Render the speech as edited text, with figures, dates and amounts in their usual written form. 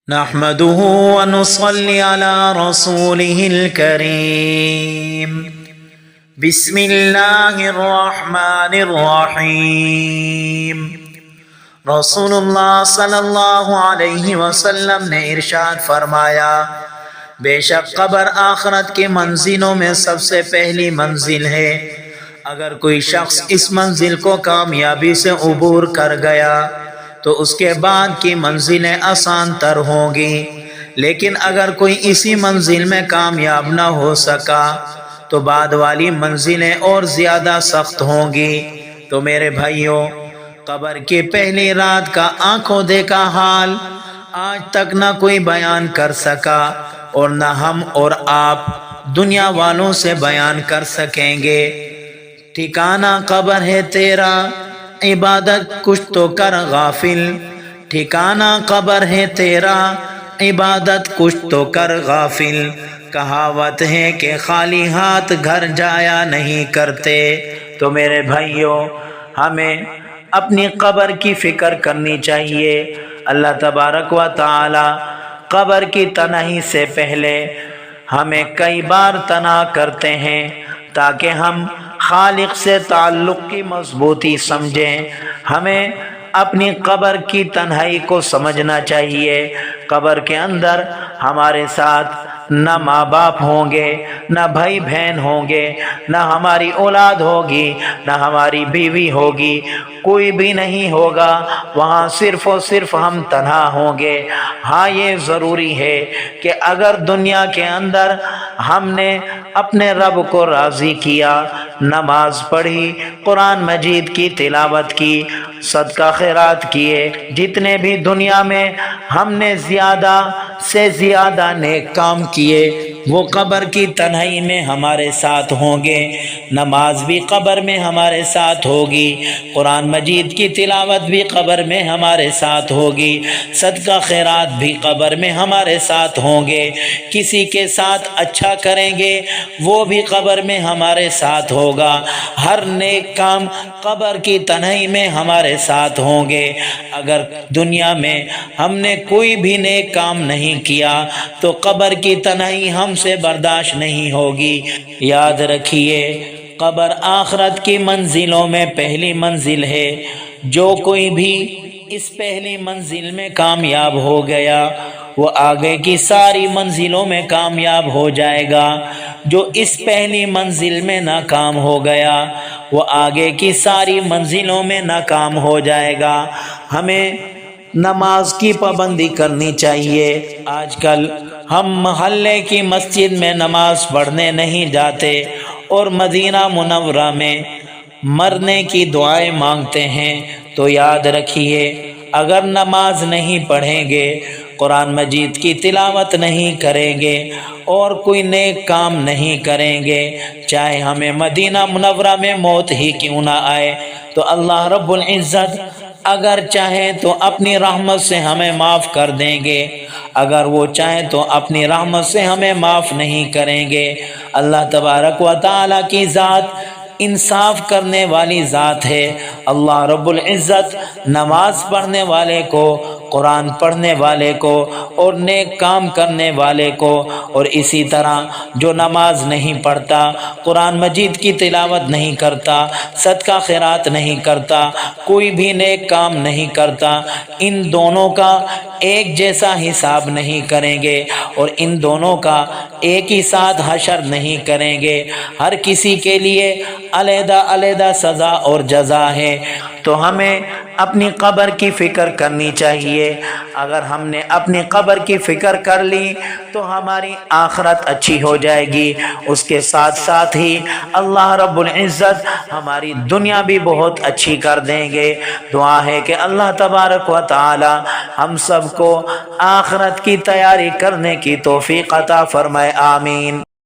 نحمده ونصلي على رسوله الكريم. بسم الله الرحمن الرحیم. رسول اللہ صلی اللہ علیہ وسلم نے ارشاد فرمایا، بے شک قبر آخرت کے منزلوں میں سب سے پہلی منزل ہے. اگر کوئی شخص اس منزل کو کامیابی سے عبور کر گیا تو اس کے بعد کی منزلیں آسان تر ہوں گی، لیکن اگر کوئی اسی منزل میں کامیاب نہ ہو سکا تو بعد والی منزلیں اور زیادہ سخت ہوں گی. تو میرے بھائیوں، قبر کی پہلی رات کا آنکھوں دیکھا حال آج تک نہ کوئی بیان کر سکا، اور نہ ہم اور آپ دنیا والوں سے بیان کر سکیں گے. ٹھکانہ قبر ہے تیرا، عبادت کچھ تو کر غافل. ٹھکانہ قبر ہے تیرا، عبادت کچھ تو کر غافل. کہاوت ہے کہ خالی ہاتھ گھر جایا نہیں کرتے. تو میرے بھائیوں، ہمیں اپنی قبر کی فکر کرنی چاہیے. اللہ تبارک و تعالی قبر کی تنہائی سے پہلے ہمیں کئی بار تنہا کرتے ہیں تاکہ ہم خالق سے تعلق کی مضبوطی سمجھیں. ہمیں اپنی قبر کی تنہائی کو سمجھنا چاہیے. قبر کے اندر ہمارے ساتھ نہ ماں باپ ہوں گے، نہ بھائی بہن ہوں گے، نہ ہماری اولاد ہوگی، نہ ہماری بیوی ہوگی، کوئی بھی نہیں ہوگا. وہاں صرف اور صرف ہم تنہا ہوں گے. ہاں، یہ ضروری ہے کہ اگر دنیا کے اندر ہم نے اپنے رب کو راضی کیا، نماز پڑھی، قرآن مجید کی تلاوت کی، صدقہ خیرات کیے، جتنے بھی دنیا میں ہم نے زیادہ سے زیادہ نیک کام کیے، وہ قبر کی تنہائی میں ہمارے ساتھ ہوں گے. نماز بھی قبر میں ہمارے ساتھ ہوگی، قرآن مجید کی تلاوت بھی قبر میں ہمارے ساتھ ہوگی، صدقہ خیرات بھی قبر میں ہمارے ساتھ ہوں گے. کسی کے ساتھ اچھا کریں گے وہ بھی قبر میں ہمارے ساتھ ہوگا. ہر نیک کام قبر کی تنہائی میں ہمارے ساتھ ہوں گے. اگر دنیا میں ہم نے کوئی بھی نیک کام نہیں کیا تو قبر کی تنہائی ہم سے برداشت نہیں ہوگی. یاد رکھیے، قبر آخرت کی منزلوں میں پہلی منزل ہے. جو کوئی بھی اس پہلی منزل میں کامیاب ہو گیا وہ آگے کی ساری منزلوں میں کامیاب ہو جائے گا. جو اس پہلی منزل میں ناکام ہو گیا وہ آگے کی ساری منزلوں میں ناکام ہو جائے گا. ہمیں نماز کی پابندی کرنی چاہیے. آج کل ہم محلے کی مسجد میں نماز پڑھنے نہیں جاتے اور مدینہ منورہ میں مرنے کی دعائیں مانگتے ہیں. تو یاد رکھیے، اگر نماز نہیں پڑھیں گے، قرآن مجید کی تلاوت نہیں کریں گے اور کوئی نیک کام نہیں کریں گے، چاہے ہمیں مدینہ منورہ میں موت ہی کیوں نہ آئے، تو اللہ رب العزت اگر چاہیں تو اپنی رحمت سے ہمیں معاف کر دیں گے. اگر وہ چاہیں تو اپنی رحمت سے ہمیں معاف نہیں کریں گے. اللہ تبارک و تعالی کی ذات انصاف کرنے والی ذات ہے. اللہ رب العزت نماز پڑھنے والے کو، قرآن پڑھنے والے کو اور نیک کام کرنے والے کو، اور اسی طرح جو نماز نہیں پڑھتا، قرآن مجید کی تلاوت نہیں کرتا، صدقہ خیرات نہیں کرتا، کوئی بھی نیک کام نہیں کرتا، ان دونوں کا ایک جیسا حساب نہیں کریں گے اور ان دونوں کا ایک ہی ساتھ حشر نہیں کریں گے. ہر کسی کے لیے علیحدہ علیحدہ سزا اور جزا ہے. تو ہمیں اپنی قبر کی فکر کرنی چاہیے. اگر ہم نے اپنی قبر کی فکر کر لی تو ہماری آخرت اچھی ہو جائے گی. اس کے ساتھ ساتھ ہی اللہ رب العزت ہماری دنیا بھی بہت اچھی کر دیں گے. دعا ہے کہ اللہ تبارک و تعالی ہم سب کو آخرت کی تیاری کرنے کی توفیق عطا فرمائے. آمین.